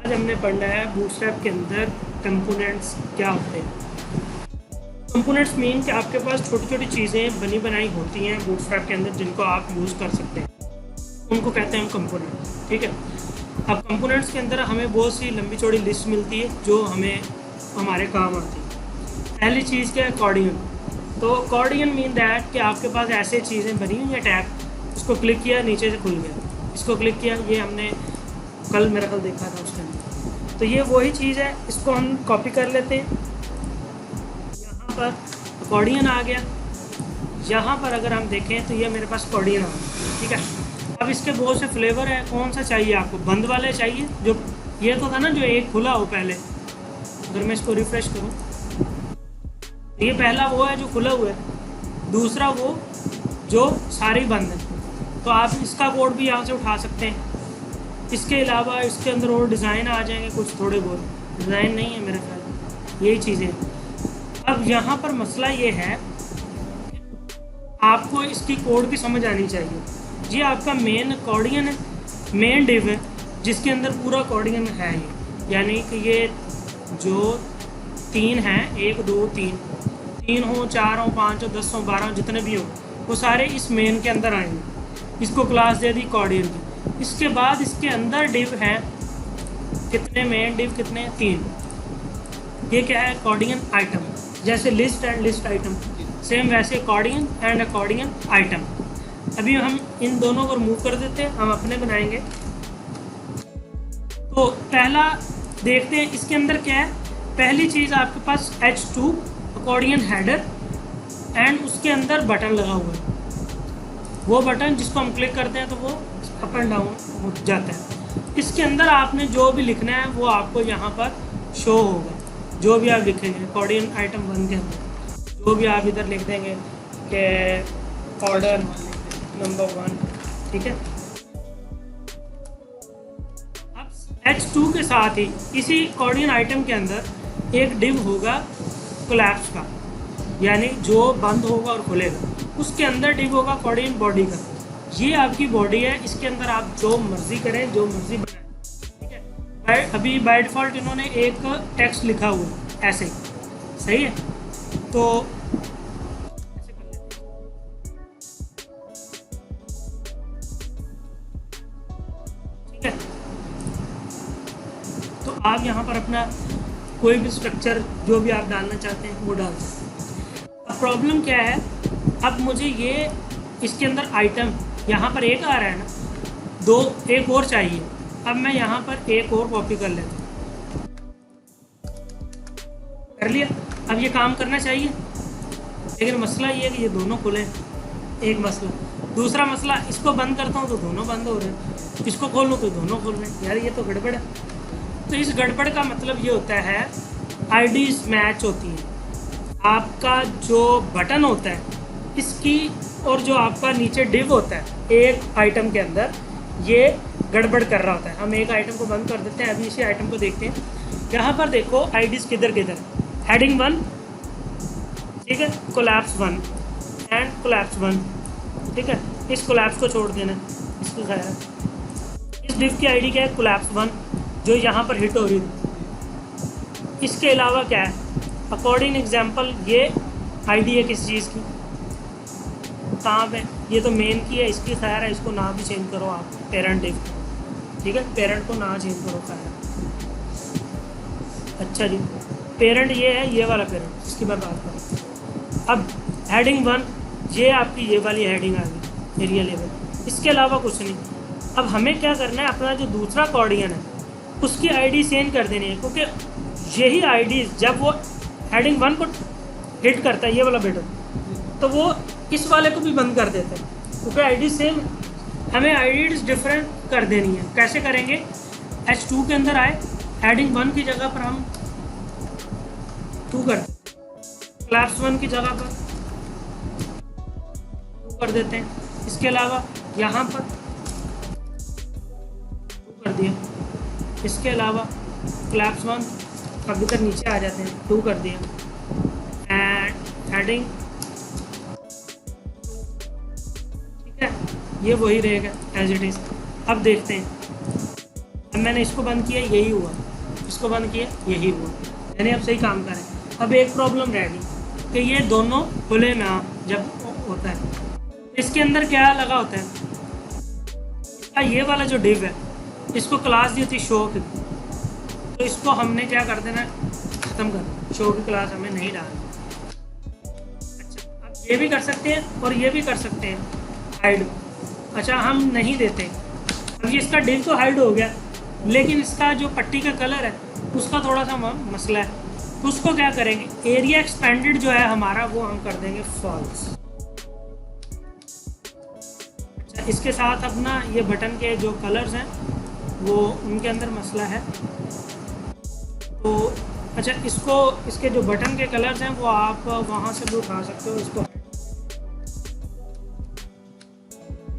आज हमने पढ़ना है बूटस्ट्रैप के अंदर कंपोनेंट्स क्या होते हैं। कंपोनेंट्स मीन कि आपके पास छोटी छोटी चीज़ें बनी बनाई होती हैं बूटस्ट्रैप के अंदर जिनको आप यूज़ कर सकते हैं, उनको कहते हैं हम कंपोनेंट। ठीक है, अब कंपोनेंट्स के अंदर हमें बहुत सी लंबी चौड़ी लिस्ट मिलती है जो हमें हमारे काम आती है। पहली चीज़ क्या है, कॉर्डियन। तो कॉर्डियन मीन दैट कि आपके पास ऐसे चीज़ें बनी हुई हैं टैब, उसको क्लिक किया नीचे से खुल गया, इसको क्लिक किया, ये हमने कल मेरा कल देखा था उसके अंदर। तो ये वही चीज़ है, इसको हम कॉपी कर लेते हैं। यहाँ पर कॉर्डियन आ गया, यहाँ पर अगर हम देखें तो ये मेरे पास कॉर्डियन आ गया। ठीक है, अब इसके बहुत से फ्लेवर है, कौन सा चाहिए आपको? बंद वाले चाहिए, जो ये तो था ना जो एक खुला हो पहले। अगर मैं इसको रिफ्रेश करूँ, ये पहला वो है जो खुला हुआ है, दूसरा वो जो सारी बंद है। तो आप इसका कोड भी यहाँ से उठा सकते हैं। इसके अलावा इसके अंदर और डिज़ाइन आ जाएंगे, कुछ थोड़े बहुत डिज़ाइन नहीं है मेरे ख्याल, यही चीज़ें। अब यहाँ पर मसला ये है, आपको इसकी कोड की समझ आनी चाहिए। ये आपका मेन कॉर्डियन है, मेन डिव है जिसके अंदर पूरा कॉर्डियन है ये, यानी कि ये जो 3 हैं, 1 2 3 हो, 4 हो, 5 हो, 10 हो, 12 हो, जितने भी हो वो सारे इस मेन के अंदर आएंगे। इसको क्लास दे दी कॉर्डियन की। इसके बाद इसके अंदर डिव हैं कितने, मेन डिव कितने, 3। ये क्या है, कॉर्डियन आइटम। जैसे list and list item, same वैसे कॉर्डियन एंड अकॉर्डियन आइटम। अभी हम इन दोनों को रिमूव कर देते हैं, हम अपने बनाएंगे। तो पहला देखते हैं इसके अंदर क्या है। पहली चीज़ आपके पास H2 अकॉर्डियन हेडर एंड उसके अंदर बटन लगा हुआ है। वो बटन जिसको हम क्लिक करते हैं तो वो अप एंड डाउन हो जाता है। इसके अंदर आपने जो भी लिखना है वो आपको यहाँ पर शो होगा, जो भी आप लिखेंगे कॉर्डियन आइटम 1 के अंदर, जो भी आप इधर लिख देंगे कि ऑर्डर नंबर 1। ठीक है, अब H2 के साथ ही इसी कॉर्डियन आइटम के अंदर एक डिव होगा कोलैप्स का, यानी जो बंद होगा और खुलेगा। उसके अंदर डिव होगा कॉर्डियन बॉडी का। ये आपकी बॉडी है, इसके अंदर आप जो मर्जी करें, जो मर्जी बनाएं। ठीक है, अभी बाय डिफ़ॉल्ट इन्होंने एक टेक्स्ट लिखा हुआ है ऐसे, सही है। तो ऐसे कर लेते हैं। ठीक है, तो आप यहाँ पर अपना कोई भी स्ट्रक्चर जो भी आप डालना चाहते हैं वो डाल सकते हैं। अब प्रॉब्लम क्या है, अब मुझे ये इसके अंदर आइटम यहाँ पर एक आ रहा है ना, 2 एक और चाहिए। अब मैं यहाँ पर एक और कॉपी कर लेता हूँ, कर लिया। अब ये काम करना चाहिए, लेकिन मसला ये है कि ये दोनों खुले हैं। एक मसला, दूसरा मसला, इसको बंद करता हूँ तो दोनों बंद हो रहे हैं, इसको खोल लूँ तो दोनों खोल रहे हैं। यार ये तो गड़बड़ है। तो इस गड़बड़ का मतलब ये होता है आईडीज मैच होती हैं। आपका जो बटन होता है इसकी और जो आपका नीचे डिव होता है एक आइटम के अंदर, ये गड़बड़ कर रहा होता है। हम एक आइटम को बंद कर देते हैं, अभी इसी आइटम को देखते हैं। यहाँ पर देखो आईडीज किधर किधर, हेडिंग 1, ठीक है, कोलैप्स 1 एंड कोलैप्स 1। ठीक है, इस कोलैप्स को छोड़ देना, इसको खाया। इस डिव की आईडी क्या है, कोलैप्स 1, जो यहाँ पर हिट हो रही है। इसके अलावा क्या है, अकॉर्डिंग एग्जाम्पल ये आईडी है किस चीज़ की, कहाँ पे, ये तो मेन की है, इसकी खैर है, इसको ना भी चेंज करो आप, पेरेंट डिव। ठीक है, पेरेंट को ना चेंज करो खैर। अच्छा जी, पेरेंट ये है, ये वाला पेरेंट इसकी मैं बात करूँ। अब हेडिंग 1, ये आपकी ये वाली हेडिंग आ गई, एरिया लेवल। इसके अलावा कुछ नहीं। अब हमें क्या करना है, अपना जो दूसरा कॉर्डियन है उसकी आईडी चेंज कर देनी है, क्योंकि यही आईडी जब वो हेडिंग 1 को हिट करता है, ये वाला बटन, तो वो इस वाले को भी बंद कर देते हैं, क्योंकि आईडी सेम। हमें आईडीज डिफरेंट कर देनी है। कैसे करेंगे, H2 के अंदर आए, हेडिंग 1 की जगह पर हम 2 कर देते हैं, क्लास 1 की जगह पर 2 कर देते हैं। इसके अलावा यहाँ पर 2 कर दिया। इसके अलावा क्लास 1 अब इधर नीचे आ जाते हैं, 2 कर दिया एंड हेडिंग, ये वही रहेगा एज इट इज़। अब देखते हैं, अब मैंने इसको बंद किया, यही हुआ, इसको बंद किया, यही हुआ, यानी अब सही काम करें। अब एक प्रॉब्लम रह गई कि ये दोनों खुले ना जब होता है, इसके अंदर क्या लगा होता है, ये वाला जो डिव है इसको क्लास दी होती शो की, तो इसको हमने क्या कर देना, ख़त्म कर, शो की क्लास हमें नहीं डालनी। अच्छा, अब ये भी कर सकते हैं और ये भी कर सकते हैं हाइड। अच्छा, हम नहीं देते। अब ये इसका डिव तो हाइड हो गया, लेकिन इसका जो पट्टी का कलर है उसका थोड़ा सा मसला है, तो उसको क्या करेंगे, एरिया एक्सपेंडेड जो है हमारा वो हम कर देंगे फॉल्स। अच्छा, इसके साथ अपना ये बटन के जो कलर्स हैं वो उनके अंदर मसला है, तो अच्छा इसको, इसके जो बटन के कलर्स हैं वो आप वहाँ से भी उठा सकते हो। इसको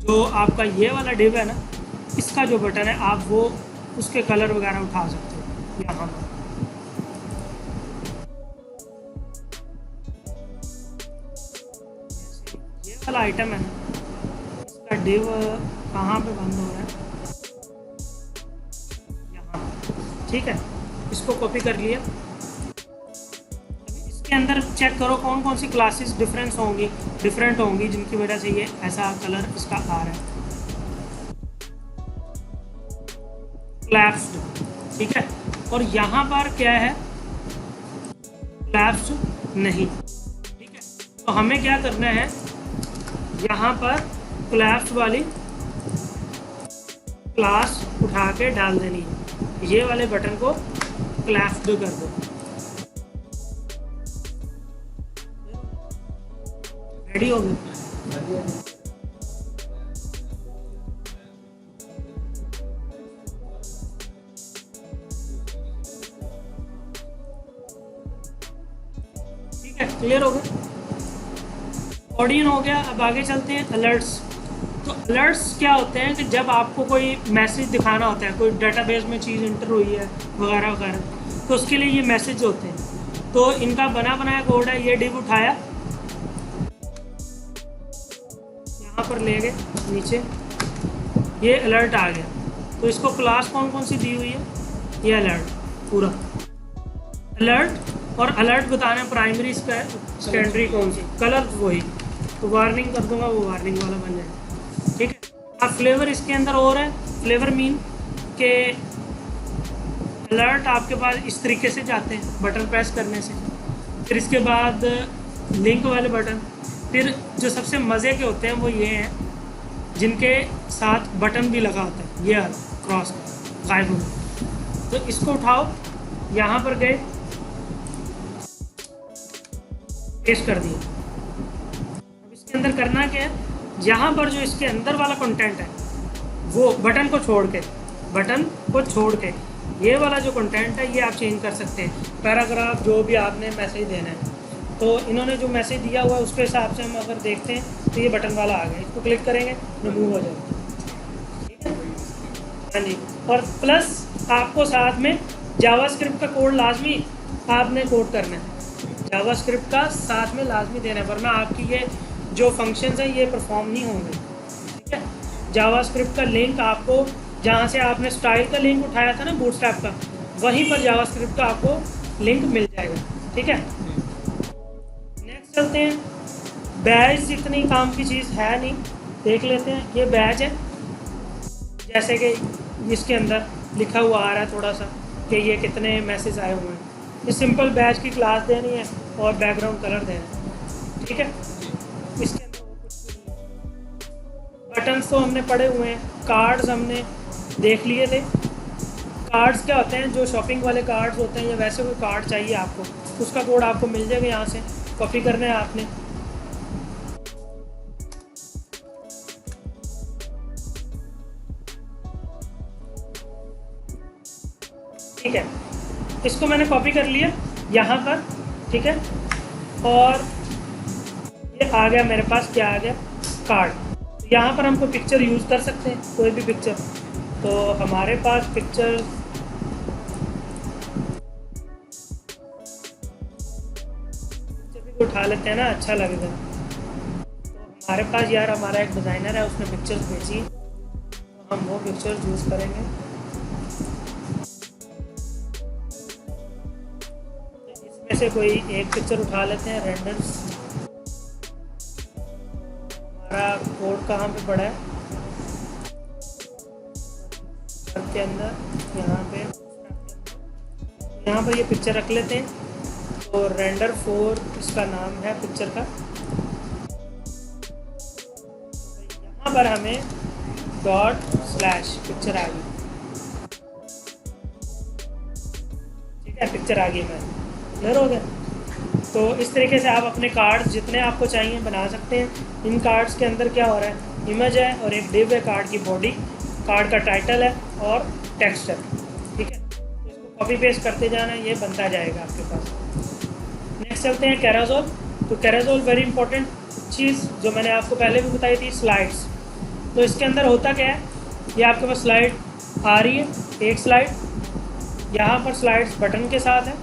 जो आपका ये वाला डिव है ना, इसका जो बटन है आप वो उसके कलर वगैरह उठा सकते हो यहाँ पर। ये वाला आइटम है ना, इसका डिव कहाँ पे बंद हो रहा है, यहाँ, ठीक है। इसको कॉपी कर लिया। इसके अंदर चेक करो कौन कौन सी क्लासेस डिफरेंट होंगी जिनकी वजह से ये ऐसा कलर इसका आ रहा है। क्लैप्स्ड, ठीक है, और यहाँ पर क्या है, क्लैप्स्ड नहीं, ठीक है। तो हमें क्या करना है, यहाँ पर क्लैप्स्ड वाली क्लास उठा के डाल देनी है, ये वाले बटन को क्लैप्स्ड कर दो। रेडी हो गया। ठीक है, क्लियर हो गया, ऑडियन हो गया। अब आगे चलते हैं अलर्ट्स। तो अलर्ट्स क्या होते हैं कि जब आपको कोई मैसेज दिखाना होता है, कोई डेटाबेस में चीज़ इंटर हुई है वगैरह वगैरह, तो उसके लिए ये मैसेज होते हैं। तो इनका बना बनाया कोड है, ये डिव उठाया, यहाँ पर ले गए नीचे, ये अलर्ट आ गया। तो इसको क्लास कौन कौन सी दी हुई है, ये अलर्ट पूरा अलर्ट, और अलर्ट बताना प्राइमरी सेकेंडरी कौन सी, कलर वही, तो वार्निंग कर दूंगा, वो वार्निंग वाला बन जाएगा, ठीक है। अब फ्लेवर इसके अंदर और है, फ्लेवर मीन के अलर्ट आपके पास इस तरीके से जाते हैं बटन प्रेस करने से, फिर इसके बाद लिंक वाले बटन, फिर जो सबसे मज़े के होते हैं वो ये हैं जिनके साथ बटन भी लगा होता है, ये क्रॉस गायब हो गया। तो इसको उठाओ, यहाँ पर गए, पेस्ट कर दिया। अब इसके अंदर करना क्या है, यहाँ पर जो इसके अंदर वाला कंटेंट है वो बटन को छोड़ के ये वाला जो कंटेंट है ये आप चेंज कर सकते हैं, पैराग्राफ जो भी आपने मैसेज देना है। तो इन्होंने जो मैसेज दिया हुआ है उसके हिसाब से हम अगर देखते हैं तो ये बटन वाला आ गया, इसको क्लिक करेंगे रिमूव हो जाएगा, ठीक है। हाँ जी, और प्लस आपको साथ में जावास्क्रिप्ट का कोड लाजमी आपने कोड करना है, जावास्क्रिप्ट का साथ में लाजमी देना है, वरना आपकी ये जो फंक्शंस हैं ये परफॉर्म नहीं होंगे, ठीक है। जावास्क्रिप्ट का लिंक आपको, जहाँ से आपने स्टाइल का लिंक उठाया था ना बूटस्ट्रैप का, वहीं पर जावास्क्रिप्ट का आपको लिंक मिल जाएगा, ठीक है। नेक्स्ट चलते हैं, बैज इतनी काम की चीज़ है नहीं, देख लेते हैं। ये बैज है, जैसे कि इसके अंदर लिखा हुआ आ रहा है थोड़ा सा कि ये कितने मैसेज आए हुए हैं। ये सिंपल बैज की क्लास देनी है और बैकग्राउंड कलर देना है, ठीक है। इसके अंदर बटन्स तो हमने पढ़े हुए हैं, कार्ड्स हमने देख लिए थे। कार्ड्स क्या होते हैं, जो शॉपिंग वाले कार्ड्स होते हैं या वैसे कोई कार्ड चाहिए आपको, उसका कोड आपको मिल जाएगा, यहाँ से कॉपी करना है आपने। ठीक है, इसको मैंने कॉपी कर लिया यहाँ पर, ठीक है। और ये आ गया मेरे पास, क्या आ गया, कार्ड। यहाँ पर हमको पिक्चर यूज़ कर सकते हैं, कोई भी पिक्चर। तो हमारे पास पिक्चर भी उठा लेते हैं ना, अच्छा लगेगा। तो हमारे पास यार हमारा एक डिज़ाइनर है, उसने पिक्चर्स भेजी, तो हम वो पिक्चर्स यूज़ करेंगे। से कोई एक पिक्चर उठा लेते हैं रेंडर्स। हमारा कोड कहाँ पे पड़ा है के अंदर, यहाँ पर ये पिक्चर रख लेते हैं। तो रेंडर 4 इसका नाम है पिक्चर का। यहाँ पर हमें ./पिक्चर आ गई, ठीक है, पिक्चर आ गई। मैं क्लियर हो गया। तो इस तरीके से आप अपने कार्ड्स जितने आपको चाहिए बना सकते हैं। इन कार्ड्स के अंदर क्या हो रहा है, इमेज है और एक डिव है, कार्ड की बॉडी, कार्ड का टाइटल है और टेक्स्ट है, ठीक है। तो इसको कॉपी पेस्ट करते जाना, ये बनता जाएगा आपके पास। नेक्स्ट चलते हैं कैराजोल। तो कैराजोल वेरी इंपॉर्टेंट चीज़ जो मैंने आपको पहले भी बताई थी, स्लाइड्स। तो इसके अंदर होता क्या है, ये आपके पास स्लाइड आ रही है, एक स्लाइड यहाँ पर स्लाइड्स बटन के साथ है,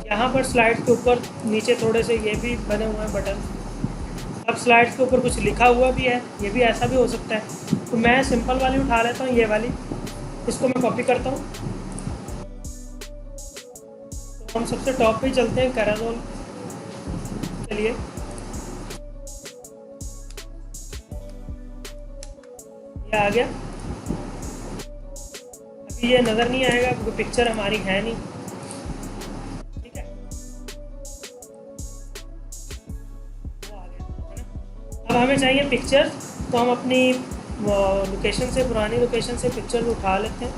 यहाँ पर स्लाइड्स के ऊपर नीचे थोड़े से ये भी बने हुए हैं बटन। अब स्लाइड्स के ऊपर कुछ लिखा हुआ भी है, ये भी ऐसा भी हो सकता है। तो मैं सिंपल वाली उठा लेता हूँ, ये वाली, इसको मैं कॉपी करता हूँ। तो हम सबसे टॉप पे चलते हैं कैराजोल। चलिए, ये आ गया। अभी ये नज़र नहीं आएगा क्योंकि पिक्चर हमारी है नहीं, ठीक है। वो आ गया, है ना। अब हमें चाहिए पिक्चर, तो हम अपनी लोकेशन से, पुरानी लोकेशन से पिक्चर उठा लेते हैं।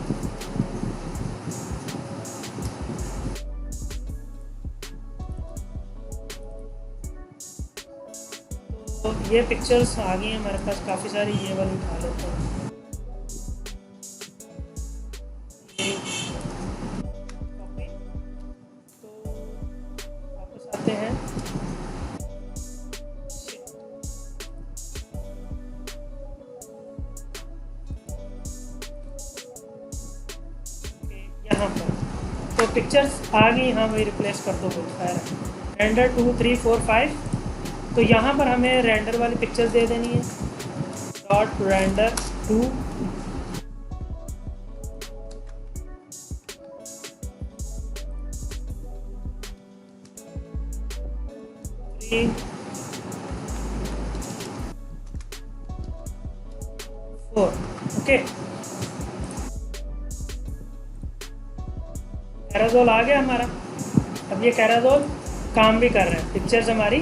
तो ये पिक्चर्स आ गई हैं हमारे पास काफ़ी सारी, ये वाली उठा लेते हैं। तो वापस आते हैं, यहाँ पर तो पिक्चर्स आ गई। हाँ, वही रिप्लेस कर दो, बोलता है रेंडर 2 3 4 5। तो यहाँ पर हमें रेंडर वाली पिक्चर्स दे देनी है। .render 2 3 4। ओके, कैराजोल आ गया हमारा। अब ये कैराजोल काम भी कर रहा है, पिक्चर्स हमारी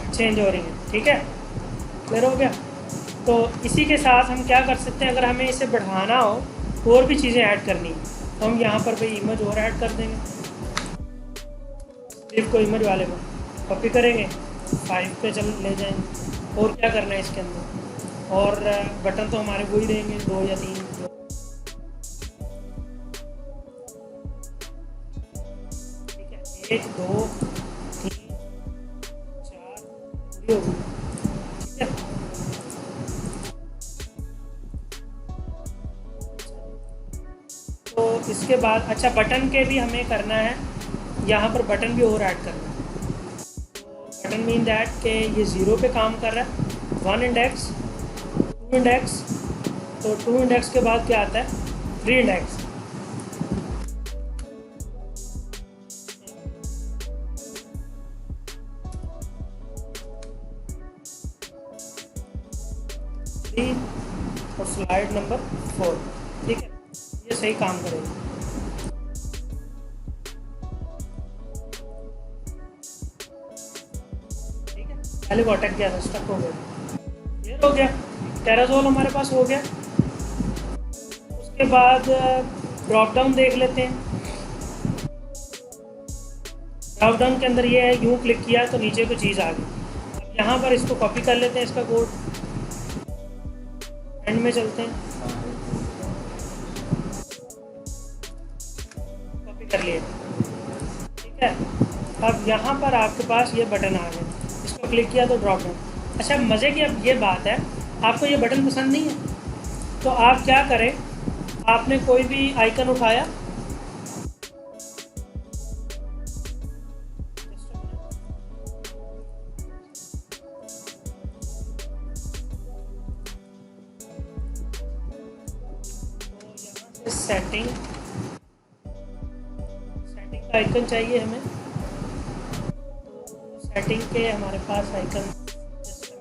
चेंज हो रही हैं, ठीक है। क्लियर हो गया। तो इसी के साथ हम क्या कर सकते हैं, अगर हमें इसे बढ़ाना हो और भी चीज़ें ऐड करनी है, तो हम यहाँ पर कोई इमेज और ऐड कर देंगे। सिर्फ को इमेज वाले को कॉपी करेंगे, 5 पे चल ले जाएंगे। और क्या करना है इसके अंदर, और बटन तो हमारे वो ही देंगे, 2 या 3। ठीक है, 1 2 3 4 पूरी होगी, ठीक है। तो इसके बाद अच्छा, बटन के भी हमें करना है, यहाँ पर बटन भी और ऐड करना है। तो बटन मीन दैट के ये 0 पे काम कर रहा है, 1 इंडेक्स 2 इंडेक्स। तो 2 इंडेक्स के बाद क्या आता है, 3 इंडेक्स। और स्लाइड नंबर 4, ठीक है, ये सही काम करेगा। ठीक है, पहले वो अटक गया था, स्टक हो गया। ये हो गया, कैराजोल हमारे पास हो गया। उसके बाद ड्रॉप डाउन देख लेते हैं। ड्रॉप डाउन के अंदर ये है, यूँ क्लिक किया तो नीचे कोई चीज़ आ गई। अब यहाँ पर इसको कॉपी कर लेते हैं, इसका कोड एंड में चलते हैं, कॉपी कर लिए, ठीक है। अब यहाँ पर आपके पास ये बटन आ गया, इसको क्लिक किया तो ड्रॉप डाउन। अच्छा, मज़े की अब ये बात है, आपको ये बटन पसंद नहीं है तो आप क्या करें, आपने कोई भी आइकन उठाया, सेटिंग का आइकन चाहिए हमें, सेटिंग के हमारे पास आइकन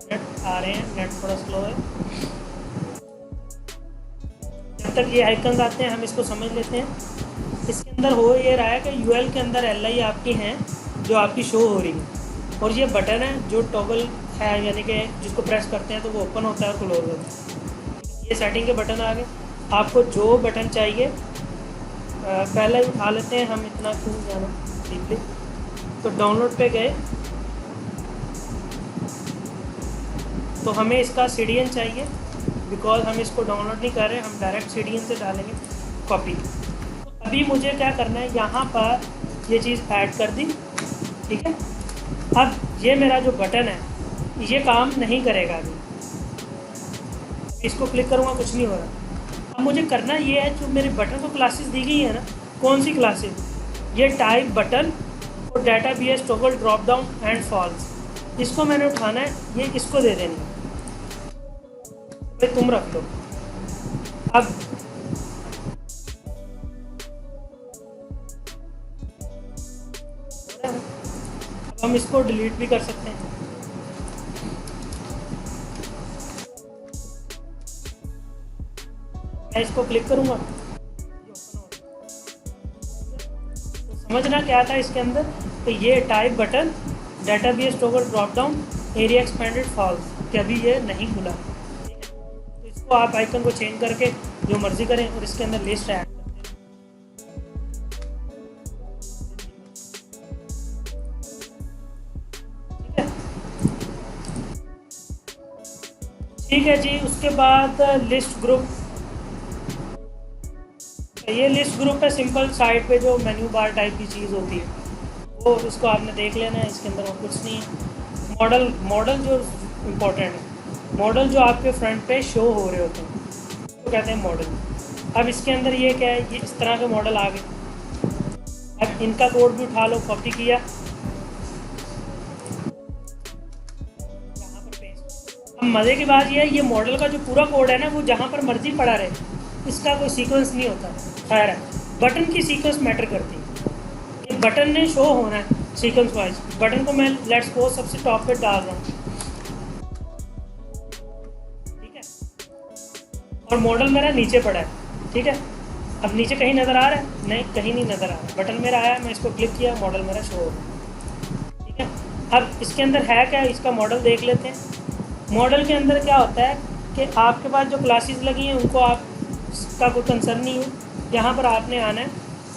नेट आ रहे हैं, नेट थोड़ा स्लो है। जब तक ये आइकन आते हैं हम इसको समझ लेते हैं। इसके अंदर हो ये रहा है कि यूएल के अंदर एल आपकी हैं जो आपकी शो हो रही है, और ये बटन है जो टॉगल है, यानी कि जिसको प्रेस करते हैं तो वो ओपन होता है और क्लोज होता है। ये सेटिंग के बटन आ गए। आपको जो बटन चाहिए पहले उठा लेते हैं, हम इतना क्यों जाना डीपली। तो डाउनलोड पे गए तो हमें इसका CDN चाहिए, बिकॉज हम इसको डाउनलोड नहीं कर रहे, हम डायरेक्ट CDN से डालेंगे कॉपी। अभी मुझे क्या करना है, यहाँ पर ये चीज़ ऐड कर दी, ठीक है। अब ये मेरा जो बटन है ये काम नहीं करेगा अभी, इसको क्लिक करूँगा कुछ नहीं हो रहा। अब मुझे करना ये है, जो मेरे बटन को क्लासेस दी गई है ना, कौन सी क्लासेस, ये टाइप बटन और data BS toggle drop down and false, इसको मैंने उठाना है, ये इसको दे देनी है, भाई तुम रख लो। अब हम इसको डिलीट भी कर सकते हैं। मैं इसको क्लिक करूंगा, तो समझना क्या था इसके अंदर, तो ये type button database toggle drop down area expanded false कि अभी ये नहीं खुला, तो इसको आप आइकन को चेंज करके जो मर्जी करें और इसके अंदर लिस्ट ऐड करते हैं। ठीक है जी। उसके बाद लिस्ट ग्रुप, ये लिस्ट ग्रुप है सिंपल, साइड पे जो मेन्यू बार टाइप की चीज़ होती है वो उसको आपने देख लेना है, इसके अंदर और कुछ नहीं है। मॉडल जो इम्पोर्टेंट है, मॉडल जो आपके फ्रंट पे शो हो रहे होते हैं तो कहते हैं मॉडल। अब इसके अंदर ये क्या है, ये इस तरह के मॉडल आ गए। अब इनका कोड भी उठा लो, कॉपी किया, यहाँ पर पेस्ट। अब मज़े की बात ये है, ये मॉडल का जो पूरा कोड है ना वो जहाँ पर मर्जी पड़ा रहे, इसका कोई सीक्वेंस नहीं होता। खैर है, बटन की सीक्वेंस मैटर करती है, कि बटन ने शो होना है सीक्वेंस वाइज। बटन को मैं लेट्स सपोज सबसे टॉप पे डाल रहा हूँ, ठीक है, और मॉडल मेरा नीचे पड़ा है, ठीक है। अब नीचे कहीं नज़र आ रहा है? नहीं, कहीं नहीं नज़र आ रहा। बटन मेरा आया, मैं इसको क्लिक किया, मॉडल मेरा शो हो गया, ठीक है। अब इसके अंदर है क्या, इसका मॉडल देख लेते हैं। मॉडल के अंदर क्या होता है कि आपके पास जो क्लासेस लगी हैं उनको आप का कोई कंसर्न नहीं है। यहाँ पर आपने आना है,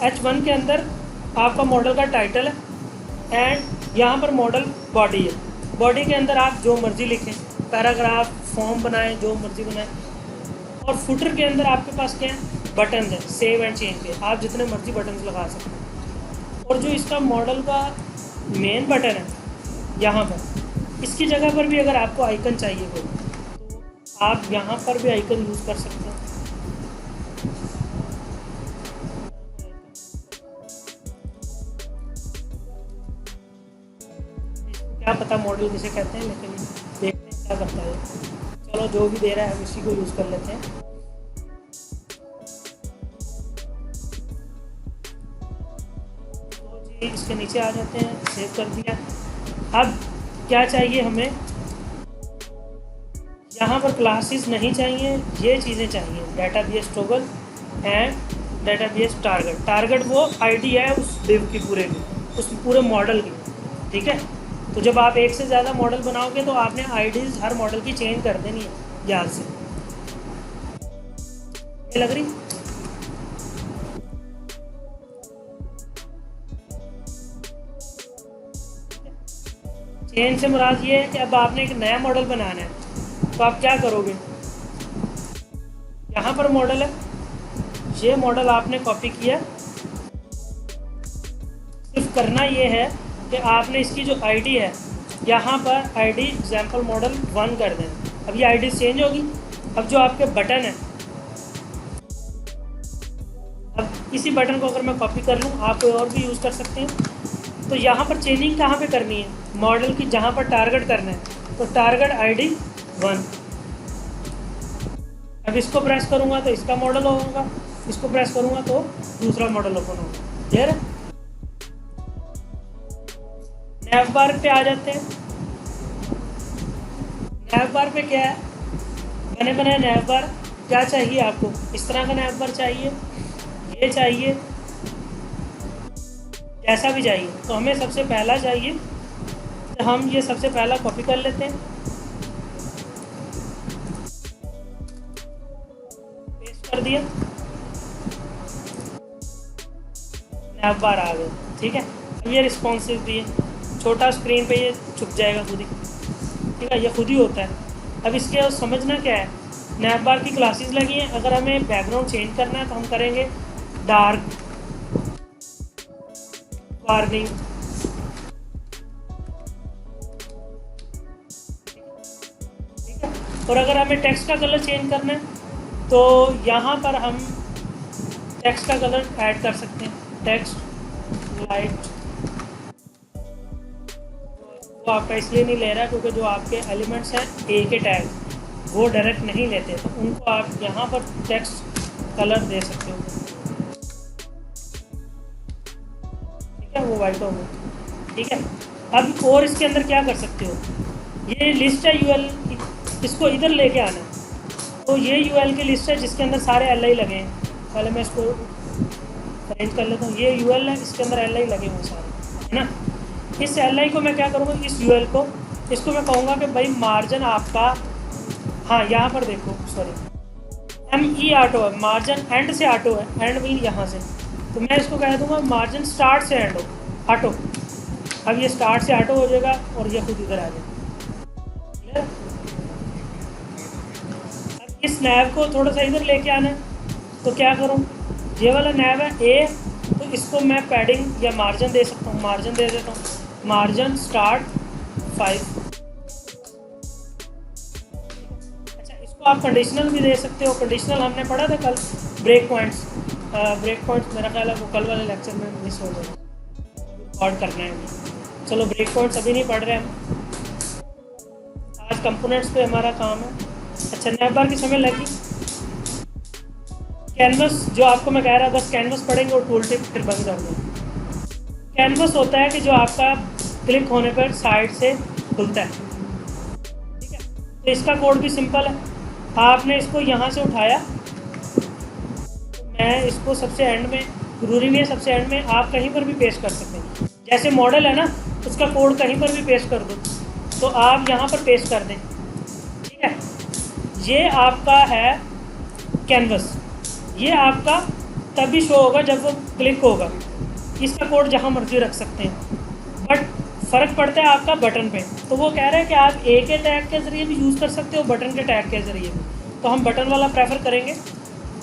H1 के अंदर आपका मॉडल का टाइटल है, एंड यहाँ पर मॉडल बॉडी है। बॉडी के अंदर आप जो मर्जी लिखें, पैराग्राफ, फॉर्म बनाएं, जो मर्जी बनाएं। और फुटर के अंदर आपके पास क्या है, बटन है, सेव एंड चेंज के, आप जितने मर्जी बटन लगा सकते हैं। और जो इसका मॉडल का मेन बटन है यहाँ पर, इसकी जगह पर भी अगर आपको आइकन चाहिए कोई, तो आप यहाँ पर भी आइकन यूज़ कर सकते हैं। क्या पता मॉडल किसे कहते हैं, लेकिन देखते हैं क्या करता है। चलो जो भी दे रहा है उसी को यूज़ कर लेते हैं। तो जी इसके नीचे आ जाते हैं, सेव कर दिया। अब क्या चाहिए हमें, यहाँ पर क्लासेस नहीं चाहिए, ये चीज़ें चाहिए, database toggle and database target. Target वो आईडी है उस डिव की, उस पूरे मॉडल की, ठीक है। तो जब आप एक से ज़्यादा मॉडल बनाओगे तो आपने आईडीज़ हर मॉडल की चेंज कर देनी है याद से। ये लग रही, चेंज से मुराद ये है कि अब आपने एक नया मॉडल बनाना है, तो आप क्या करोगे, यहाँ पर मॉडल है, ये मॉडल आपने कॉपी किया। सिर्फ करना ये है कि आपने इसकी जो आईडी है यहाँ पर आईडी एग्जाम्पल मॉडल 1 कर दें। अब ये आईडी चेंज होगी। अब जो आपके बटन है, अब इसी बटन को अगर मैं कॉपी कर लूँ, आप कोई और भी यूज़ कर सकते हैं। तो यहाँ पर चेंजिंग कहाँ पे करनी है, मॉडल की जहाँ पर टारगेट करना है, तो टारगेट आईडी 1। अब इसको प्रेस करूँगा तो इसका मॉडल होगा, इसको प्रेस करूँगा तो दूसरा मॉडल ओपन होगा। क्लियर है? नैव बार पे आ जाते हैं। नैव बार पे क्या है, बने बनाए नैव बार। क्या चाहिए आपको, इस तरह का नैव बार चाहिए, ये चाहिए, जैसा भी चाहिए। तो हमें सबसे पहला चाहिए, तो हम ये सबसे पहला कॉपी कर लेते हैं, पेस्ट कर दिया, नैव बार आ गए। ठीक है, अब ये रिस्पॉन्सिव भी है, छोटा स्क्रीन पे ये छुप जाएगा खुद ही। ठीक है, ये खुद ही होता है। अब इसके समझना क्या है, नैव बार की क्लासेस लगी हैं। अगर हमें बैकग्राउंड चेंज करना है तो हम करेंगे डार्क, वार्निंग, ठीक है। और अगर हमें टेक्स्ट का कलर चेंज करना है तो यहाँ पर हम टेक्स्ट का कलर ऐड कर सकते हैं। टेक्स्ट लाइट, वो आपका इसलिए नहीं ले रहा है क्योंकि जो आपके एलिमेंट्स हैं ए के टैग वो डायरेक्ट नहीं लेते, तो उनको आप यहाँ पर टेक्स्ट कलर दे सकते हो। ठीक है, वो वाइट हो गया। ठीक है, अब और इसके अंदर क्या कर सकते हो, ये लिस्ट है यूएल, इसको इधर लेके आना है। तो ये यूएल की लिस्ट है जिसके अंदर सारे एल आई लगे हैं। पहले मैं इसको अरेंज कर लेता हूँ। ये यूएल है, इसके अंदर एल आई लगे हुए सारे, है ना। इस एल आई को मैं क्या करूँगा, इस यूएल को, इसको मैं कहूँगा कि भाई मार्जिन आपका, हाँ यहाँ पर देखो, सॉरी, एम ई ऑटो है, मार्जिन एंड से ऑटो है, एंड मीन यहाँ से, तो मैं इसको कह दूँगा मार्जिन स्टार्ट से एंड हो ऑटो। अब ये स्टार्ट से ऑटो हो जाएगा और ये खुद इधर आ जाएगा। अब इस नैव को थोड़ा सा इधर लेके आना है, तो क्या करूँ, ये वाला नैव है ए, तो इसको मैं पैडिंग या मार्जिन दे सकता हूँ, मार्जिन दे देता हूँ, मार्जिन स्टार्ट 5। अच्छा, इसको आप कंडीशनल भी दे सकते हो। कंडीशनल हमने पढ़ा था कल, ब्रेक पॉइंट्स। ब्रेक पॉइंट्स मेरा ख्याल है वो कल वाले लेक्चर में मिस हो गया, रिकॉर्ड करना है। चलो ब्रेक पॉइंट्स अभी नहीं पढ़ रहे हम, आज कंपोनेंट्स पे हमारा काम है। अच्छा, नैव बार की समय लगी। कैनवस जो आपको मैं कह रहा बस कैनवस पढ़ेंगे और टूल टिप फिर बंद कर देंगे। कैनवस होता है कि जो आपका क्लिक होने पर साइड से खुलता है। ठीक है, तो इसका कोड भी सिंपल है। आपने इसको यहाँ से उठाया, मैं इसको सबसे एंड में, जरूरी नहीं है सबसे एंड में, आप कहीं पर भी पेस्ट कर सकते हैं। जैसे मॉडल है ना, उसका कोड कहीं पर भी पेस्ट कर दो, तो आप यहाँ पर पेस्ट कर दें। ठीक है, ये आपका है कैनवस। ये आपका तभी शो होगा जब वो क्लिक होगा। इसका कोड जहाँ मर्जी रख सकते हैं, बट फ़र्क पड़ता है आपका बटन पे। तो वो कह रहा है कि आप ए के टैग के ज़रिए भी यूज़ कर सकते हो, बटन के टैग के ज़रिए भी। तो हम बटन वाला प्रेफर करेंगे।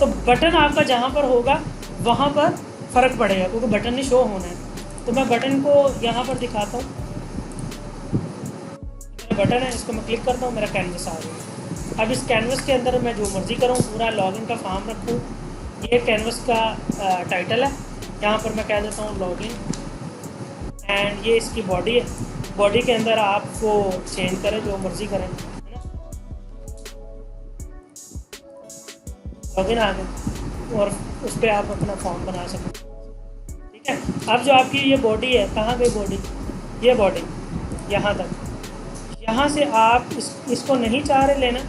तो बटन आपका जहाँ पर होगा वहाँ पर फ़र्क पड़ेगा, क्योंकि बटन ही शो होना है। तो मैं बटन को यहाँ पर दिखाता हूँ। मेरा बटन है, इसको मैं क्लिक करता हूँ, मेरा कैनवस आ गया। अब इस कैनवस के अंदर मैं जो मर्ज़ी करूँ, पूरा लॉगिन का फॉर्म रखूँ। ये कैनवस का टाइटल है, यहाँ पर मैं कह देता हूँ लॉगिन, एंड ये इसकी बॉडी है। बॉडी के अंदर आपको चेंज करें जो मर्ज़ी करें, है ना। लॉगिन आ गया और उस पर आप अपना फॉर्म बना सकते हैं। ठीक है, अब जो आपकी ये बॉडी है, कहाँ गई बॉडी, ये बॉडी यहाँ तक। यहाँ से आप इसको नहीं चाह रहे लेना,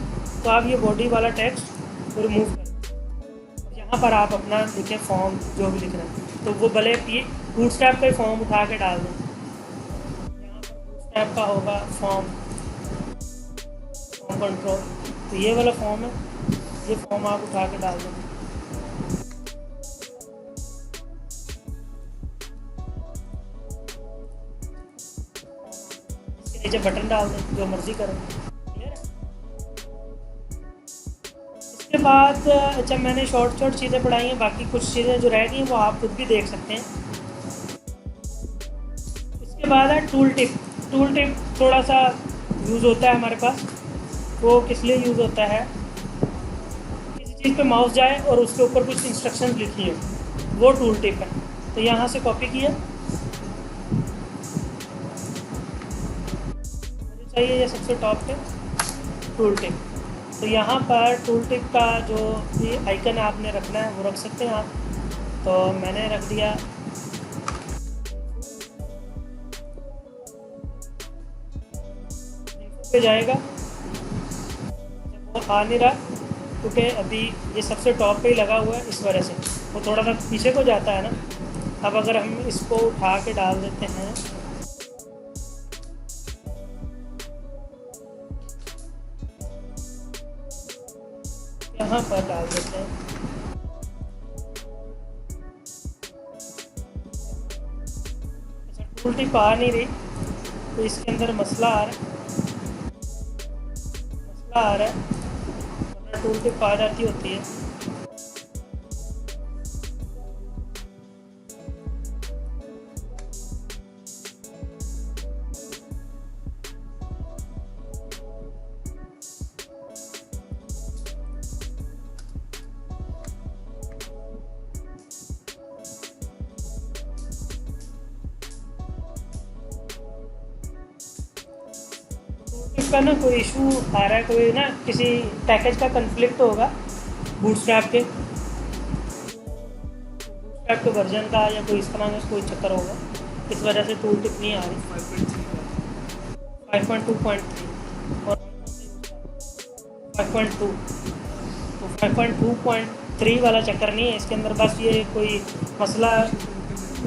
तो आप ये बॉडी वाला टेक्स्ट रिमूव करें। यहाँ पर आप अपना लिखें फॉर्म, जो भी लिखना है, तो वो भले बूटस्ट्रैप का फॉर्म उठा के डाल दें। यहाँ पर बूटस्ट्रैप का होगा फॉर्म कंट्रोल, तो ये वाला फॉर्म है, ये फॉर्म आप उठा के डाल दें। इसके नीचे बटन डाल दें, जो मर्जी करें। उसके बाद अच्छा, मैंने शॉर्ट चीज़ें पढ़ाई हैं, बाकी कुछ चीज़ें जो रह गई हैं वो आप खुद भी देख सकते हैं। इसके बाद है टूल टिप। टूल टिप थोड़ा सा यूज़ होता है हमारे पास। वो किस लिए यूज़ होता है, किसी चीज़ पे माउस जाए और उसके ऊपर कुछ इंस्ट्रक्शन लिखी है, वो टूल टिप है। तो यहाँ से कॉपी किया, मुझे चाहिए ये सबसे टॉप पे टूल टिप। तो यहाँ पर टूल टिप का जो ये आइकन आपने रखना है वो रख सकते हैं आप। तो मैंने रख दिया पे जाएगा, जब वो आ नहीं रहा क्योंकि अभी ये सबसे टॉप पे ही लगा हुआ है, इस वजह से वो थोड़ा सा पीछे को जाता है ना। अब अगर हम इसको उठा के डाल देते हैं, यहाँ पर डाल देते हैं, अच्छा टूल टिप आ नहीं रही, तो इसके अंदर मसला आ रहा है, वरना टूल टिप आ जाती होती है। इसका ना कोई इशू आ रहा है, कोई ना किसी पैकेज का कन्फ्लिक्ट होगा बूटस्ट्रैप के वर्जन का, या कोई इस तरह का कोई चक्कर होगा, इस वजह से टूल टिप नहीं आ रही। 5.2.3 और 5.2, तो 5.2.3 वाला चक्कर नहीं है इसके अंदर, बस ये कोई मसला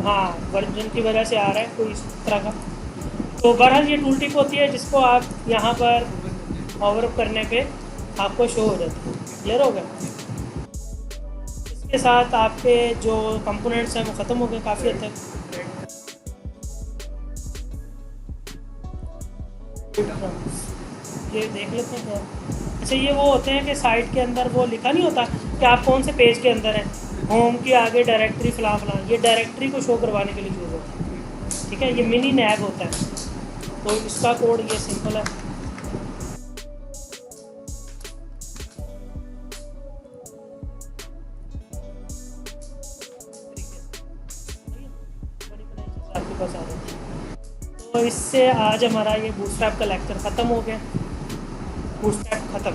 हाँ वर्जन की वजह से आ रहा है कोई इस तरह का। तो बहरहाल ये टूल टिप होती है जिसको आप यहाँ पर पावर अप करने पे आपको शो हो जाती है। क्लियर हो गया? इसके साथ आपके जो कंपोनेंट्स हैं वो ख़त्म हो गए काफ़ी हद तक। ये देख लेते हैं क्या। अच्छा ये वो होते हैं कि साइट के अंदर वो लिखा नहीं होता कि आप कौन से पेज के अंदर हैं, होम की आगे डायरेक्टरी फलां फलां, ये डायरेक्टरी को शो करवाने के लिए यूज़ होता है। ठीक है, ये मिनी नैब होता है, तो इसका कोड ये सिंपल है। आपके पास आ जाती है। तो इससे आज हमारा ये बूटस्ट्रैप का लेक्चर ख़त्म हो गया। बूटस्ट्रैप ख़त्म।